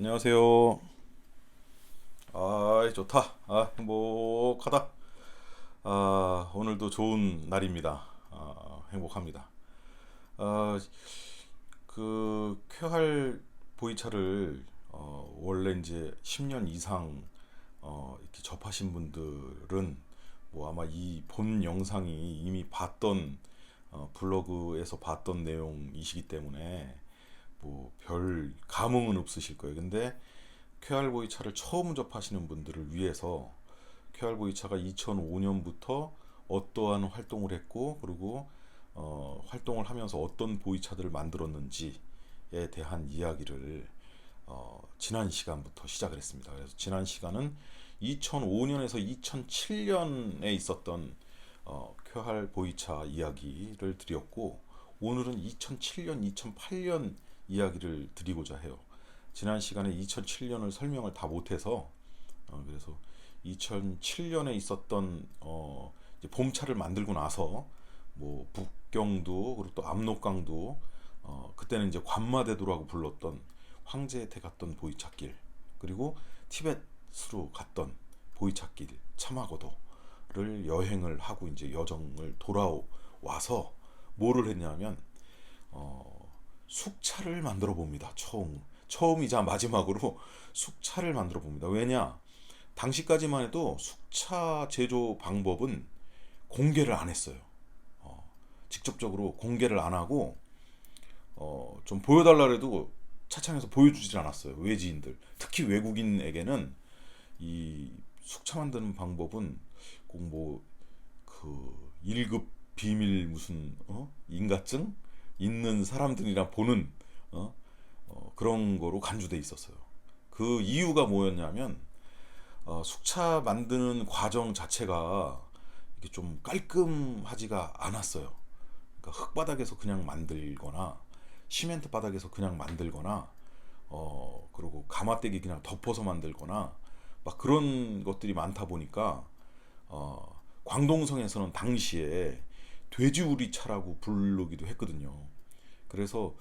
안녕하세요. 좋다. 행복하다. 오늘도 좋은 날입니다. 행복합니다. 아, 쾌활 보이차를 원래 이제 10년 이상 이렇게 접하신 분들은 뭐 아마 이 본 영상이 이미 봤던 블로그에서 봤던 내용이시기 때문에 뭐 별 감흥은 없으실 거예요. 근데 쾌알보이 차를 처음 접하시는 분들을 위해서 쾌알보이 차가 2005년부터 어떠한 활동을 했고, 그리고 활동을 하면서 어떤 보이차들을 만들었는지에 대한 이야기를 지난 시간부터 시작을 했습니다. 그래서 지난 시간은 2005년에서 2007년에 있었던 쾌할 보이차 이야기를 드렸고, 오늘은 2007년, 2008년 이야기를 드리고자 해요. 지난 시간에 2007년을 설명을 다 못해서 그래서 2007년에 있었던 이제 봄차를 만들고 나서 뭐 북경도 그리고 또 압록강도 그때는 이제 관마대도라고 불렀던 황제한테 갔던 보이찻길, 그리고 티벳으로 갔던 보이찻길 차마고도를 여행을 하고 이제 여정을 돌아와서 뭐를 했냐면 숙차를 만들어 봅니다. 처음이자 마지막으로 숙차를 만들어 봅니다. 왜냐? 당시까지만 해도 숙차 제조 방법은 공개를 안 했어요. 직접적으로 공개를 안 하고 좀 보여달라 해도 차창에서 보여주질 않았어요. 외지인들, 특히 외국인에게는 이 숙차 만드는 방법은 꼭 뭐 그 1급 비밀 무슨 인가증 있는 사람들이나 보는 그런 거로 간주돼 있었어요. 그 이유가 뭐였냐면 숙차 만드는 과정 자체가 이게 좀 깔끔하지가 않았어요. 그러니까 흙바닥에서 그냥 만들거나 시멘트 바닥에서 그냥 만들거나 그리고 가마떼기 그냥 덮어서 만들거나 막 그런 것들이 많다 보니까 광동성에서는 당시에 돼지우리 차라고 부르기도 했거든요. 그래서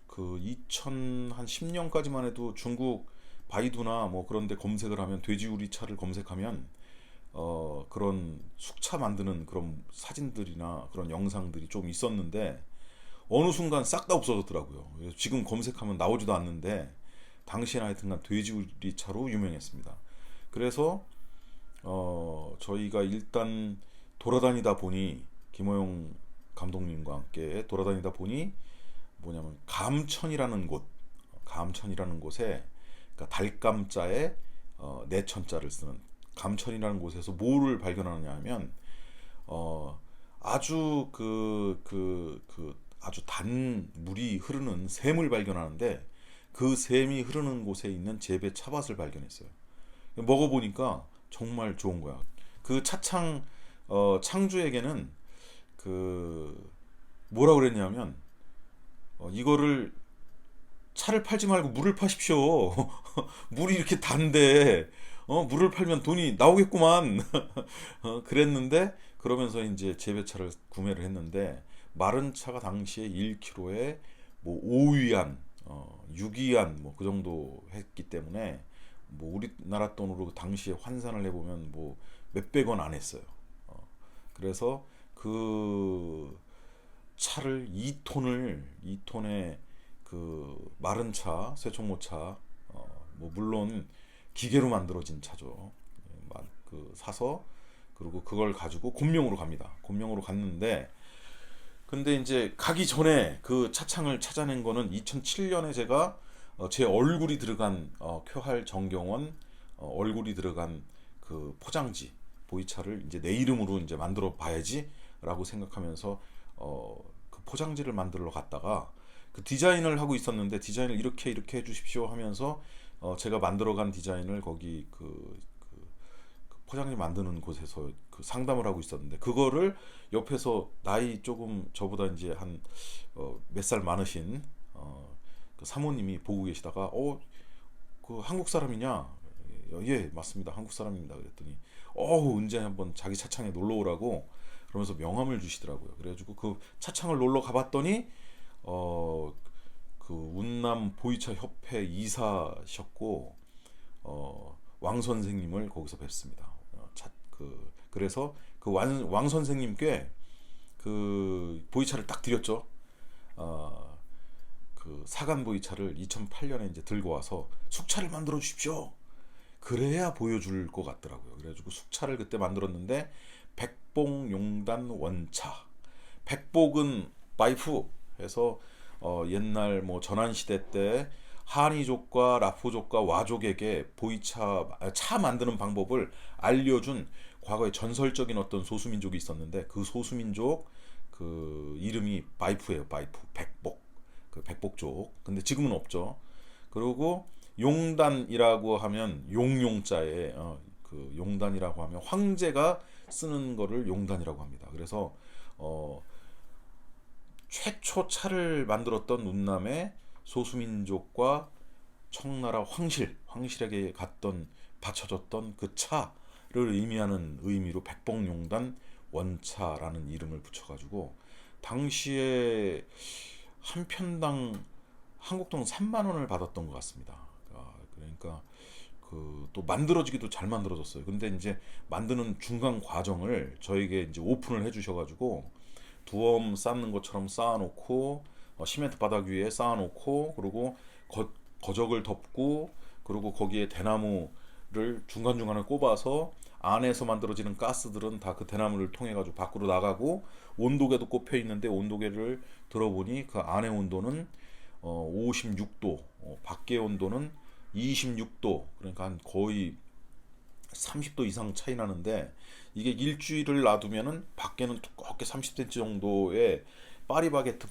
그 2010년까지만 해도 중국 바이두나 뭐 그런데 검색을 하면 돼지우리 차를 검색하면 그런 숙차 만드는 그런 사진들이나 그런 영상들이 좀 있었는데 어느 순간 싹 다 없어졌더라고요. 지금 검색하면 나오지도 않는데 당시에는 하여튼간 돼지우리 차로 유명했습니다. 그래서 저희가 일단 돌아다니다 보니 김호영 감독님과 함께 돌아다니다 보니 뭐냐면 감천이라는 곳에, 그러니까 달감자에 내천자를 쓰는 감천이라는 곳에서 뭐를 발견하느냐 하면 아주 아주 단 물이 흐르는 샘을 발견하는데, 그 샘이 흐르는 곳에 있는 재배 차밭을 발견했어요. 먹어보니까 정말 좋은 거야. 그 차창 창주에게는 그 뭐라 그랬냐면 이거를 차를 팔지 말고 물을 파십시오. 물이 이렇게 단데 물을 팔면 돈이 나오겠구만. 그랬는데 그러면서 이제 재배차를 구매를 했는데 마른 차가 당시에 1kg에 뭐 5위안, 6위안 뭐 그 정도 했기 때문에 뭐 우리나라 돈으로 당시에 환산을 해보면 뭐 몇백 원 안 했어요. 그래서 그 차를 2톤의 그 마른 차, 쇠총모차, 뭐 물론 기계로 만들어진 차죠. 그 사서 그리고 그걸 가지고 곤명으로 갑니다. 곤명으로 갔는데 근데 이제 가기 전에 그 차창을 찾아낸 거는 2007년에 제가 제 얼굴이 들어간 쾌할 정경원 얼굴이 들어간 그 포장지 보이차를 이제 내 이름으로 이제 만들어 봐야지라고 생각하면서 그 포장지를 만들러 갔다가 그 디자인을 하고 있었는데 디자인을 이렇게 해주십시오 하면서 제가 만들어간 디자인을 거기 그 포장지 만드는 곳에서 그 상담을 하고 있었는데 그거를 옆에서 나이 조금 저보다 이제 한 몇 살 많으신 그 사모님이 보고 계시다가 그 한국 사람이냐? 예, 맞습니다. 한국 사람입니다. 그랬더니 언제 한번 자기 차창에 놀러 오라고 그러면서 명함을 주시더라고요. 그래가지고 그 차창을 놀러 가봤더니 그 그 운남 보이차 협회 이사셨고 왕 선생님을 거기서 뵙습니다. 그래서 그 왕 선생님께 그 보이차를 딱 드렸죠. 그 사간 보이차를 2008년에 이제 들고 와서 숙차를 만들어 주십시오. 그래야 보여줄 것 같더라고요. 그래가지고 숙차를 그때 만들었는데 백복용단 원차. 백복은 와이프 해서 옛날 뭐 전환시대 때 한이족과 라포족과 와족에게 차 만드는 방법을 알려준 과거에 전설적인 어떤 소수민족이 있었는데 그 소수민족 그 이름이 바이프예요. 바이프 백복 그 백복족. 근데 지금은 없죠. 그리고 용단이라고 하면 용용자에 그 용단이라고 하면 황제가 쓰는 거를 용단이라고 합니다. 그래서 최초 차를 만들었던 운남의 소수민족과 청나라 황실에게 바쳐졌던 그 차를 의미하는 의미로 백복용단 원차라는 이름을 붙여가지고 당시에 한 편당 한국돈 3만 원을 받았던 것 같습니다. 그러니까 그 또 만들어지기도 잘 만들어졌어요. 근데 이제 만드는 중간 과정을 저에게 이제 오픈을 해주셔가지고 두엄 쌓는 것처럼 쌓아놓고 시멘트 바닥 위에 쌓아놓고 그리고 거적을 덮고 그리고 거기에 대나무를 중간중간에 꼽아서 안에서 만들어지는 가스들은 다 그 대나무를 통해 가지고 밖으로 나가고 온도계도 꼽혀 있는데 온도계를 들어보니 그 안의 온도는 56도, 밖의 온도는 26도, 그러니까 한 거의 30도 이상 차이 나는데 이게 일주일을 놔두면은 밖에는 두껍게 30cm 정도의 바게트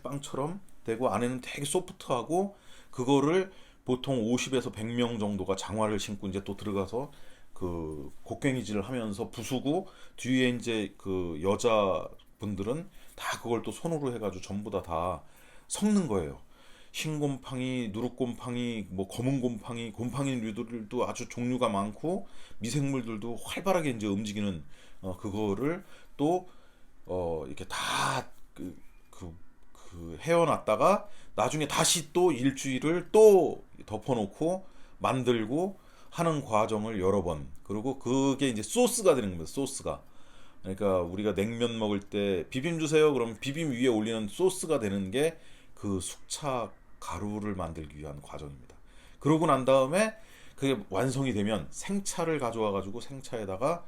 빵처럼 되고 안에는 되게 소프트하고 그거를 보통 50에서 100명 정도가 장화를 신고 이제 또 들어가서 그 곡괭이질을 하면서 부수고 뒤에 이제 그 여자분들은 다 그걸 또 손으로 해가지고 전부 다 섞는 거예요. 흰 곰팡이, 누룩 곰팡이, 뭐 검은 곰팡이, 곰팡이류들도 아주 종류가 많고 미생물들도 활발하게 이제 움직이는 그거를 또 이렇게 다 헤어놨다가 나중에 다시 또 일주일을 또 덮어놓고 만들고 하는 과정을 여러 번. 그리고 그게 이제 소스가 되는 겁니다. 소스가. 그러니까 우리가 냉면 먹을 때 비빔 주세요. 그럼 비빔 위에 올리는 소스가 되는 게 그 숙차 가루를 만들기 위한 과정입니다. 그러고 난 다음에 그게 완성이 되면 생차를 가져와 가지고 생차에다가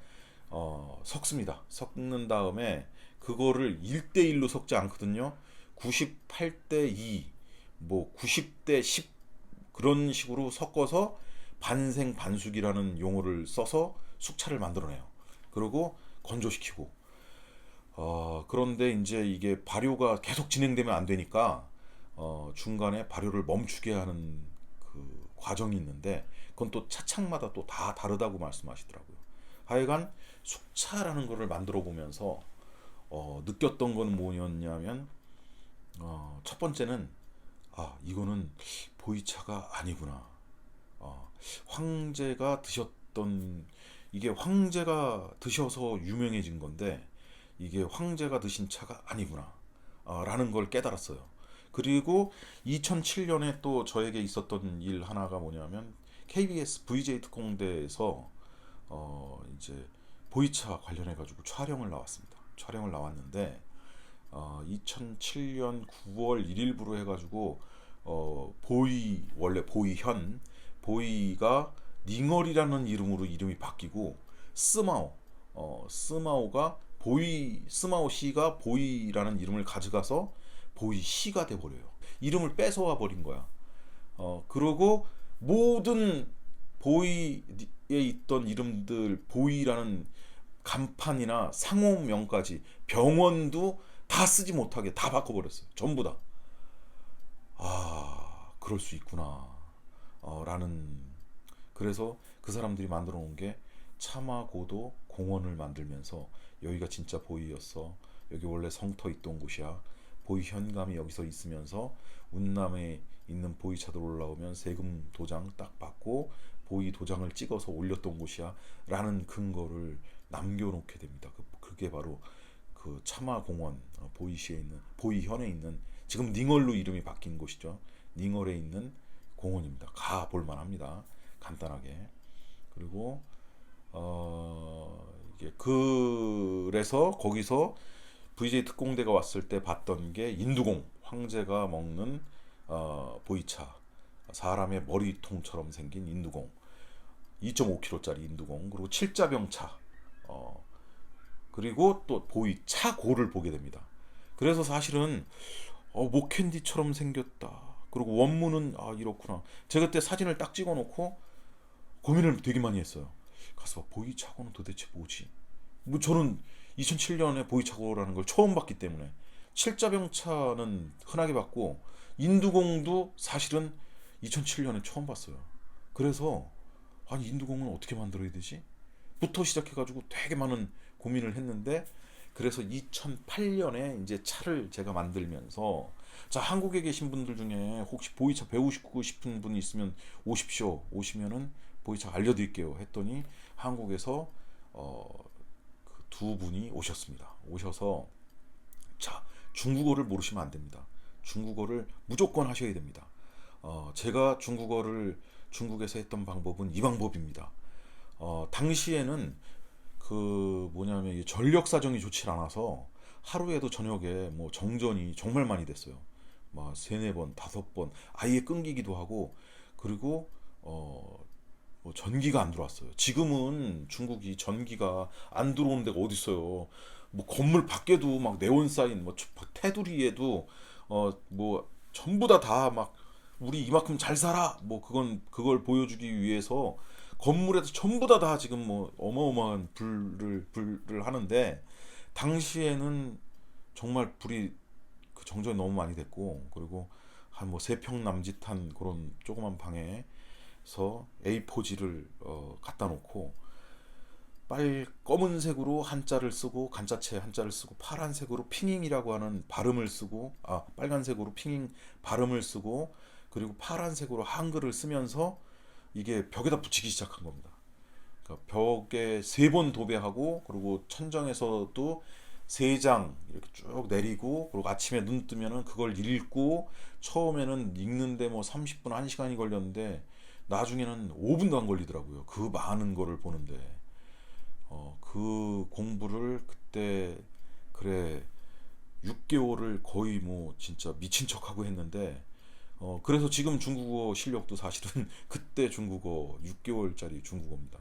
섞습니다. 섞는 다음에 그거를 1대1로 섞지 않거든요. 98대 2, 뭐 90대 10 그런 식으로 섞어서 반생 반숙이라는 용어를 써서 숙차를 만들어내요. 그리고 건조시키고 그런데 이제 이게 발효가 계속 진행되면 안 되니까 중간에 발효를 멈추게 하는 그 과정이 있는데 그건 또 차창마다 또 다 다르다고 말씀하시더라고요. 하여간 숙차라는 거를 만들어 보면서 느꼈던 건 뭐였냐면 첫 번째는 이거는 보이차가 아니구나. 황제가 드셨던 이게 황제가 드셔서 유명해진 건데 이게 황제가 드신 차가 아니구나 라는 걸 깨달았어요. 그리고 2007년에 또 저에게 있었던 일 하나가 뭐냐면 KBS VJ 특공대에서 이제 보이차 관련해 가지고 촬영을 나왔습니다. 촬영을 나왔는데 2007년 9월 1일부로 해가지고 원래 보이가 닝얼이라는 이름으로 이름이 바뀌고 스마오가 스마오 씨가 보이라는 이름을 가져가서 보이 씨가 돼버려요. 이름을 뺏어와 버린 거야. 그러고 모든 보이에 있던 이름들 보이라는 간판이나 상호명까지 병원도 다 쓰지 못하게 다 바꿔버렸어요. 전부 다. 그럴 수 있구나. 라는 그래서 그 사람들이 만들어 놓은 게 차마고도 공원을 만들면서 여기가 진짜 보이였어. 여기 원래 성터 있던 곳이야. 보이 현감이 여기서 있으면서 운남에 있는 보이차들 올라오면 세금 도장 딱 받고 보이 도장을 찍어서 올렸던 곳이야 라는 근거를 남겨놓게 됩니다. 그게 바로 그 차마공원 보이시에 있는 보이현에 있는 지금 닝얼로 이름이 바뀐 곳이죠. 닝얼에 있는 공원입니다. 가 볼만합니다. 간단하게. 그리고 이게 그래서 거기서 VJ 특공대가 왔을 때 봤던 게 인두공, 황제가 먹는 보이차, 사람의 머리통처럼 생긴 인두공, 2.5kg짜리 인두공, 그리고 칠자병차, 그리고 또 보이차고를 보게 됩니다. 그래서 사실은 목캔디처럼 생겼다. 그리고 원문은 이렇구나. 제가 그때 사진을 딱 찍어놓고 고민을 되게 많이 했어요. 가서 보이차고는 도대체 뭐지? 뭐 저는 2007년에 보이차고라는 걸 처음 봤기 때문에 칠자병차는 흔하게 봤고 인두공도 사실은 2007년에 처음 봤어요. 그래서 아니 인두공은 어떻게 만들어야 되지? 부터 시작해가지고 되게 많은 고민을 했는데 그래서 2008년에 이제 차를 제가 만들면서 자 한국에 계신 분들 중에 혹시 보이차 배우고 싶은 분이 있으면 오십시오. 오시면은 보이차 알려드릴게요. 했더니 한국에서 그두 분이 오셨습니다. 오셔서 자 중국어를 모르시면 안 됩니다. 중국어를 무조건 하셔야 됩니다. 제가 중국어를 중국에서 했던 방법은 이 방법입니다. 당시에는 그 뭐냐면 이 전력 사정이 좋지 않아서 하루에도 저녁에 뭐 정전이 정말 많이 됐어요. 막 세네 번, 다섯 번 아예 끊기기도 하고 그리고 뭐 전기가 안 들어왔어요. 지금은 중국이 전기가 안 들어오는 데가 어디 있어요. 뭐 건물 밖에도 막 네온 사인, 뭐 테두리에도 뭐 전부 다 막 우리 이만큼 잘 살아. 뭐 그걸 보여주기 위해서 건물에서 전부 다 지금 뭐 어마어마한 불을 하는데 당시에는 정말 불이 그 정전이 너무 많이 됐고 그리고 한 뭐 세 평 남짓한 그런 조그만 방에서 A4지를 갖다 놓고 검은색으로 한자를 쓰고 간자체 한자를 쓰고 파란색으로 핑잉이라고 하는 발음을 쓰고 빨간색으로 핑잉 발음을 쓰고 그리고 파란색으로 한글을 쓰면서 이게 벽에다 붙이기 시작한 겁니다. 그러니까 벽에 세 번 도배하고 그리고 천정에서도 세 장 이렇게 쭉 내리고 그리고 아침에 눈 뜨면은 그걸 읽고 처음에는 읽는데 뭐 30분 1시간이 걸렸는데 나중에는 5분도 안 걸리더라고요. 그 많은 거를 보는데 그 공부를 그때 그래 6개월을 거의 뭐 진짜 미친 척하고 했는데 그래서 지금 중국어 실력도 사실은 그때 중국어 6개월짜리 중국어입니다.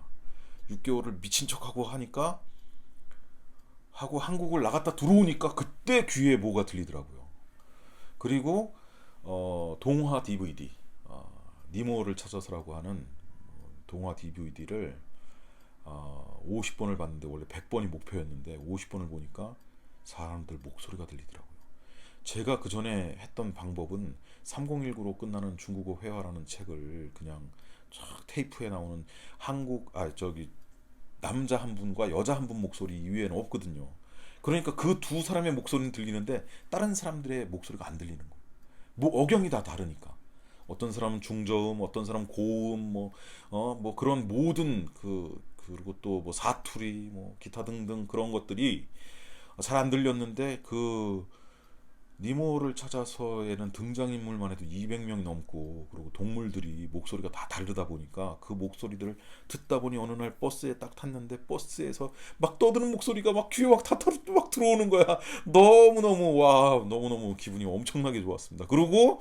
6개월을 미친 척하고 하니까 하고 한국을 나갔다 들어오니까 그때 귀에 뭐가 들리더라고요. 그리고 동화 DVD 니모를 찾아서라고 하는 동화 DVD를 50번을 봤는데 원래 100번이 목표였는데 50번을 보니까 사람들 목소리가 들리더라고요. 제가 그 전에 했던 방법은 3019로 끝나는 중국어 회화라는 책을 그냥 쫙 테이프에 나오는 남자 한 분과 여자 한 분 목소리 이외에는 없거든요. 그러니까 그 두 사람의 목소리는 들리는데 다른 사람들의 목소리가 안 들리는 거예요. 뭐 억양이 다 다르니까. 어떤 사람은 중저음, 어떤 사람은 고음, 뭐 그런 모든 그리고 또 뭐 사투리, 뭐 기타 등등 그런 것들이 잘 안 들렸는데 그 니모를 찾아서에는 등장인물만 해도 200명이 넘고 그리고 동물들이 목소리가 다 다르다 보니까 그 목소리들을 듣다 보니 어느 날 버스에 딱 탔는데 버스에서 막 떠드는 목소리가 막 귀에 막 들어오는 거야. 너무너무 기분이 엄청나게 좋았습니다. 그리고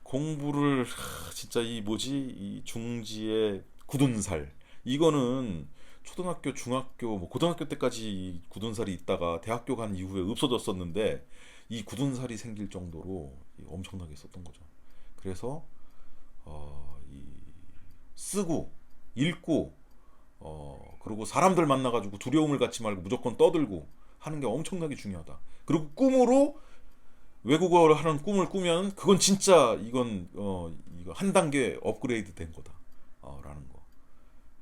공부를 진짜 이 뭐지 이 중지의 굳은 살 이거는 초등학교 중학교 뭐 고등학교 때까지 굳은 살이 있다가 대학교 간 이후에 없어졌었는데 이 굳은 살이 생길 정도로 엄청나게 썼던 거죠. 그래서 이 쓰고 읽고 그리고 사람들 만나가지고 두려움을 갖지 말고 무조건 떠들고 하는 게 엄청나게 중요하다. 그리고 꿈으로 외국어를 하는 꿈을 꾸면 그건 진짜 이거 한 단계 업그레이드 된 거다라는 거.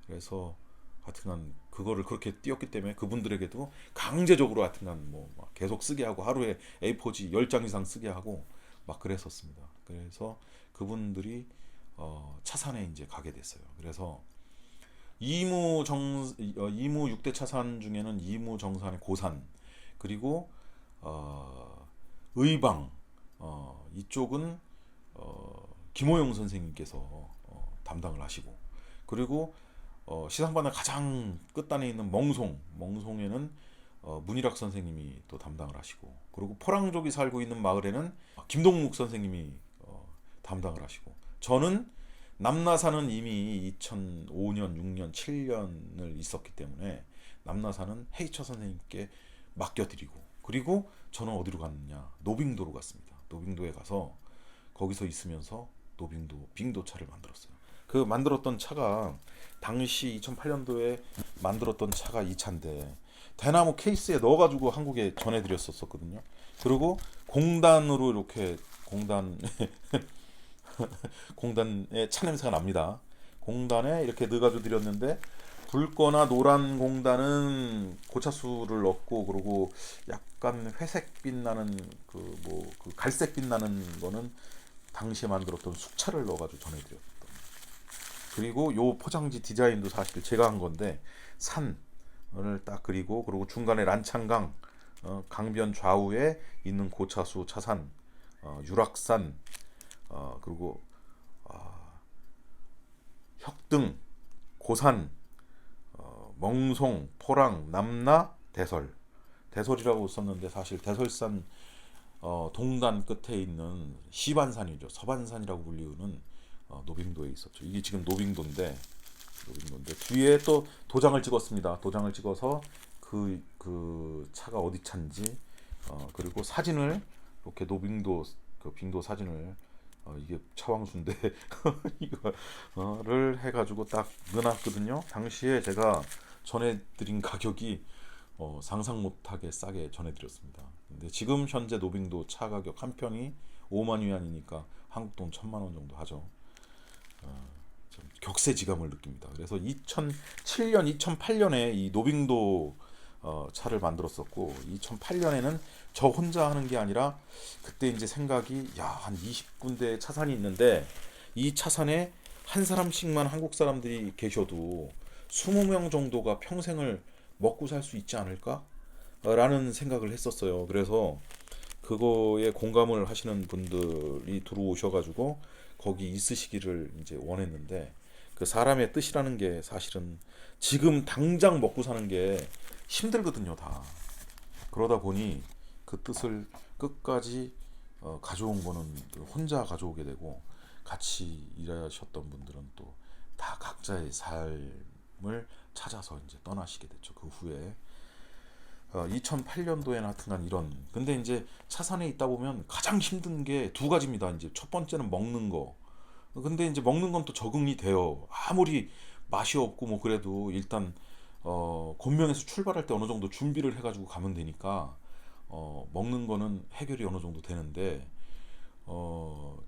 그래서 하여튼간 그거를 그렇게 띄웠기 때문에 그분들에게도 강제적으로 하여튼간 뭐 계속 쓰게 하고 하루에 A4지 10장 이상 쓰게 하고 막 그랬었습니다. 그래서 그분들이 차산에 이제 가게 됐어요. 그래서 이무 6대 차산 중에는 이무 정산의 고산 그리고 의방 이쪽은 김호영 선생님께서 담당을 하시고, 그리고 시상반의 가장 끝단에 있는 멍송에는 문일학 선생님이 또 담당을 하시고, 그리고 포랑족이 살고 있는 마을에는 김동묵 선생님이 담당을 하시고, 저는 남나사는 이미 2005년, 6년, 7년을 있었기 때문에 남나사는 헤이처 선생님께 맡겨드리고, 그리고 저는 어디로 갔느냐, 노빙도로 갔습니다. 노빙도에 가서 거기서 있으면서 노빙도 빙도차를 만들었어요. 그 만들었던 차가 당시 2008년도에 만들었던 차가 이 차인데 대나무 케이스에 넣어가지고 한국에 전해드렸었거든요. 그리고 공단으로 이렇게 공단에 차 냄새가 납니다. 공단에 이렇게 넣어가지고 드렸는데, 붉거나 노란 공단은 고차수를 넣고, 그리고 약간 회색빛 나는 그 갈색빛 나는 거는 당시에 만들었던 숙차를 넣어가지고 전해드렸던. 그리고 요 포장지 디자인도 사실 제가 한 건데, 산을 딱 그리고 중간에 란창강, 강변 좌우에 있는 고차수 차산, 유락산, 그리고 혁등, 고산, 멍송, 포랑, 남나, 대설이라고 썼는데 사실 대설산 동단 끝에 있는 시반산이죠. 서반산이라고 불리우는 노빙도에 있었죠. 이게 지금 노빙도인데 뒤에 또 도장을 찍었습니다. 도장을 찍어서 그 차가 어디 차인지, 그리고 사진을 이렇게 노빙도 그 빙도 사진을, 이게 차왕수인데 이거를 해가지고 딱 넣어놨거든요. 당시에 제가 전해드린 가격이 상상 못하게 싸게 전해드렸습니다. 근데 지금 현재 노빙도 차 가격 한 편이 5만 위안이니까 한국 돈 1,000만 원 정도 하죠. 좀 격세지감을 느낍니다. 그래서 2007년, 2008년에 이 노빙도 차를 만들었었고, 2008년에는 저 혼자 하는 게 아니라 그때 이제 생각이, 한 20군데 차산이 있는데 이 차산에 한 사람씩만 한국 사람들이 계셔도 20명 정도가 평생을 먹고 살 수 있지 않을까? 라는 생각을 했었어요. 그래서 그거에 공감을 하시는 분들이 들어오셔가지고 거기 있으시기를 이제 원했는데, 그 사람의 뜻이라는 게 사실은 지금 당장 먹고 사는 게 힘들거든요, 다. 그러다 보니 그 뜻을 끝까지 가져온 거는 혼자 가져오게 되고, 같이 일하셨던 분들은 또 다 각자의 삶을 찾아서 이제 떠나시게 됐죠. 그 후에 2008년도에는 하여튼간 이런. 근데 이제 차산에 있다 보면 가장 힘든 게 두 가지입니다. 이제 첫 번째는 먹는 거. 근데 이제 먹는 건 또 적응이 돼요. 아무리 맛이 없고 뭐 그래도 일단 곤명에서 출발할 때 어느 정도 준비를 해가지고 가면 되니까 먹는 거는 해결이 어느 정도 되는데,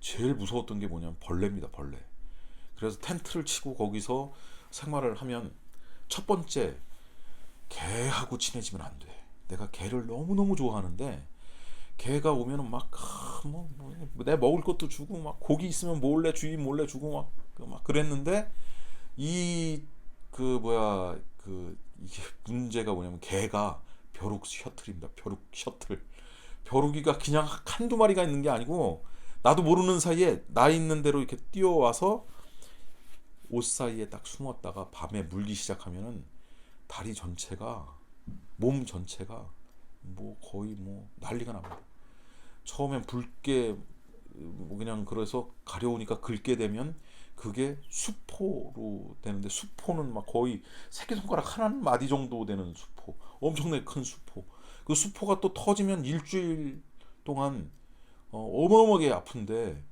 제일 무서웠던 게 뭐냐면 벌레입니다. 벌레. 그래서 텐트를 치고 거기서 생활을 하면, 첫 번째, 개하고 친해지면 안 돼. 내가 개를 너무너무 좋아하는데 개가 오면은 내 먹을 것도 주고 막 고기 있으면 몰래 주인 몰래 주고 막 그랬는데, 이게 문제가 뭐냐면 개가 벼룩 셔틀입니다. 벼룩 셔틀. 벼룩이가 그냥 한두 마리가 있는 게 아니고, 나도 모르는 사이에 나 있는 대로 이렇게 뛰어와서 옷 사이에 딱 숨었다가 밤에 물기 시작하면은 다리 전체가, 몸 전체가 거의 난리가 납니다. 처음엔 붉게 그냥, 그래서 가려우니까 긁게 되면 그게 수포로 되는데, 수포는 막 거의 새끼손가락 한 마디 정도 되는 수포, 엄청나게 큰 수포. 그 수포가 또 터지면 일주일 동안 어마어마하게 아픈데,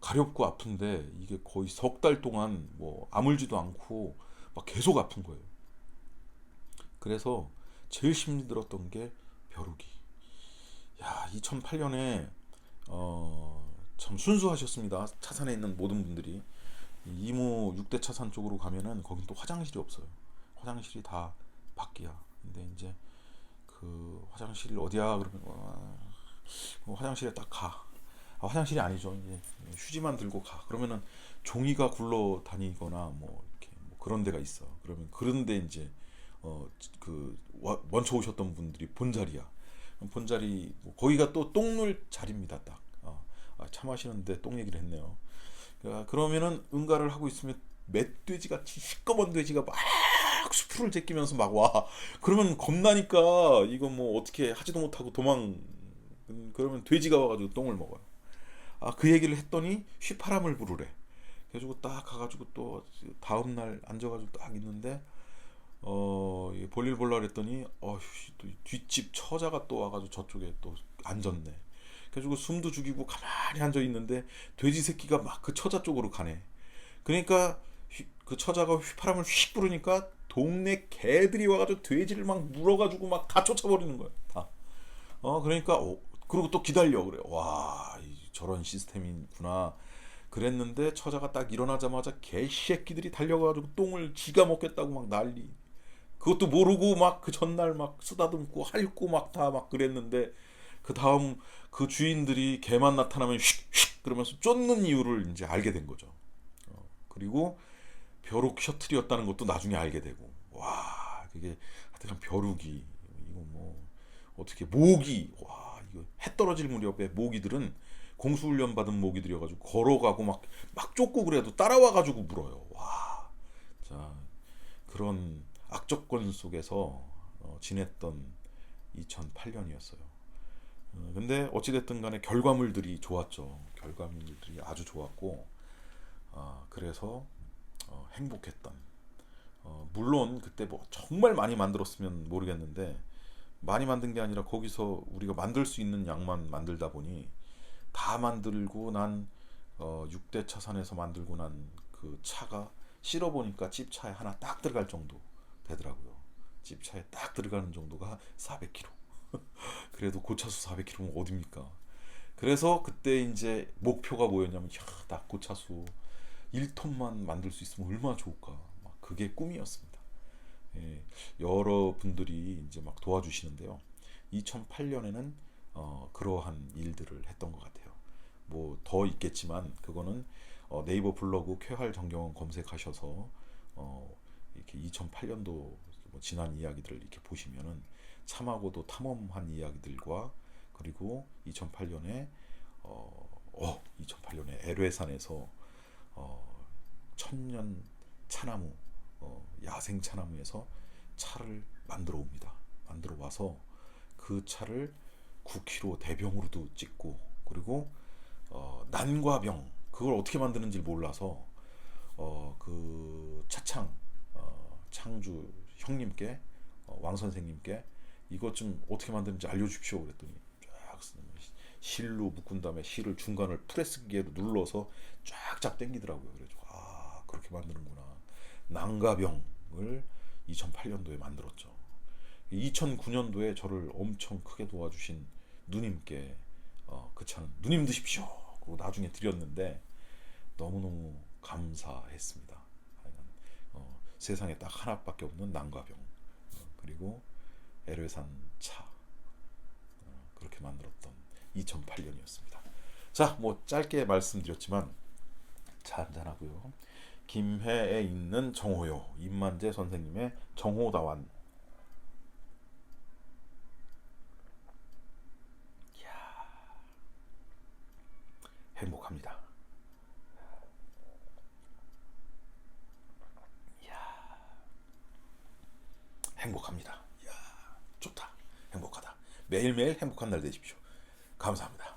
가렵고 아픈데, 이게 거의 석 달 동안 아물지도 않고 막 계속 아픈 거예요. 그래서 제일 힘들었던 게 벼룩이. 2008년에 참 순수하셨습니다. 차산에 있는 모든 분들이. 이무 6대 차산 쪽으로 가면은 거긴 또 화장실이 없어요. 화장실이 다 밖이야. 근데 이제 그 화장실 어디야? 그러면 화장실에 딱 가. 화장실이 아니죠. 이제 휴지만 들고 가. 그러면은 종이가 굴러 다니거나 이렇게 그런 데가 있어. 그러면 그런데 이제 먼저 오셨던 분들이 본자리야. 본자리 거기가 또 똥 눌 자리입니다. 딱 차 마시는데 똥 얘기를 했네요. 그러면은 응가를 하고 있으면 멧돼지같이 시꺼먼 돼지가 막 수풀을 제끼면서 막 와. 그러면 겁나니까 이거 뭐 어떻게 하지도 못하고 그러면 돼지가 와가지고 똥을 먹어요. 그 얘기를 했더니 휘파람을 부르래. 그래가지고 딱 가가지고 또 다음 날 앉아가지고 딱 있는데 볼일 볼라 그랬더니 또 뒷집 처자가 또 와가지고 저쪽에 또 앉았네. 그래가지고 숨도 죽이고 가만히 앉아 있는데 돼지 새끼가 막 그 처자 쪽으로 가네. 그러니까 그 처자가 휘파람을 휙 부르니까 동네 개들이 와가지고 돼지를 막 물어가지고 막 다 쫓아버리는 거야. 다. 그러니까 그리고 또 기다려 그래. 와, 저런 시스템이구나. 그랬는데 처자가 딱 일어나자마자 개새끼들이 달려가지고 똥을 지가 먹겠다고 막 난리. 그것도 모르고 막 그 전날 막 쓰다듬고 핥고 막 다 막 그랬는데 그 다음 그 주인들이 개만 나타나면 휙휙 그러면서 쫓는 이유를 이제 알게 된 거죠. 그리고 벼룩 셔틀이었다는 것도 나중에 알게 되고 와 그게 하여튼 벼룩이 이거 뭐 어떻게 모기 와 이거 해 떨어질 무렵에 모기들은 공수훈련 받은 모기들이어가지고 걸어가고 막 쫓고 그래도 따라와가지고 물어요. 와, 자 그런 악조건 속에서 지냈던 2008년이었어요. 근데 어찌됐든 간에 결과물들이 좋았죠. 결과물들이 아주 좋았고 그래서 행복했던 물론 그때 뭐 정말 많이 만들었으면 모르겠는데 많이 만든 게 아니라 거기서 우리가 만들 수 있는 양만 만들다 보니 다 만들고 난 6대 차산에서 만들고 난 그 차가 실어 보니까 찝차에 하나 딱 들어갈 정도 되더라고요. 찝차에 딱 들어가는 정도가 400kg. 그래도 고차수 400kg면 어딥니까? 그래서 그때 이제 목표가 뭐였냐면 나 고차수 1톤만 만들 수 있으면 얼마나 좋을까. 막 그게 꿈이었습니다. 예, 여러 분들이 이제 막 도와주시는데요. 2008년에는 그러한 일들을 했던 것 같아요. 뭐 더 있겠지만 그거는 네이버 블로그 쾌활 정경원 검색하셔서 이렇게 2008년도 뭐 지난 이야기들을 이렇게 보시면은 참하고도 탐험한 이야기들과 그리고 2008년에 2008년에 애뢰산에서 천년 차나무 야생 차나무에서 차를 만들어 옵니다. 만들어 와서 그 차를 9kg 대병으로도 찍고 그리고 난과병 그걸 어떻게 만드는지 몰라서 그 차창 창주 형님께 왕 선생님께 이것 좀 어떻게 만드는지 알려주십시오 그랬더니 쫙 실로 묶은 다음에 실을 중간을 프레스 기계로 눌러서 쫙쫙 당기더라고요. 그래서 그렇게 만드는구나. 난가병을 2008년도에 만들었죠. 2009년도에 저를 엄청 크게 도와주신 누님께 그 차는 누님 드십시오. 그리고 나중에 드렸는데 너무너무 감사했습니다. 세상에 딱 하나밖에 없는 난과병 그리고 애뢰산 차 그렇게 만들었던 2008년이었습니다. 자, 뭐 짧게 말씀드렸지만 차 한잔하고요. 김해에 있는 정호요 임만재 선생님의 정호다완. 이야, 행복합니다. 이야, 행복합니다. 이야, 좋다. 행복하다. 매일매일 행복한 날 되십시오. 감사합니다.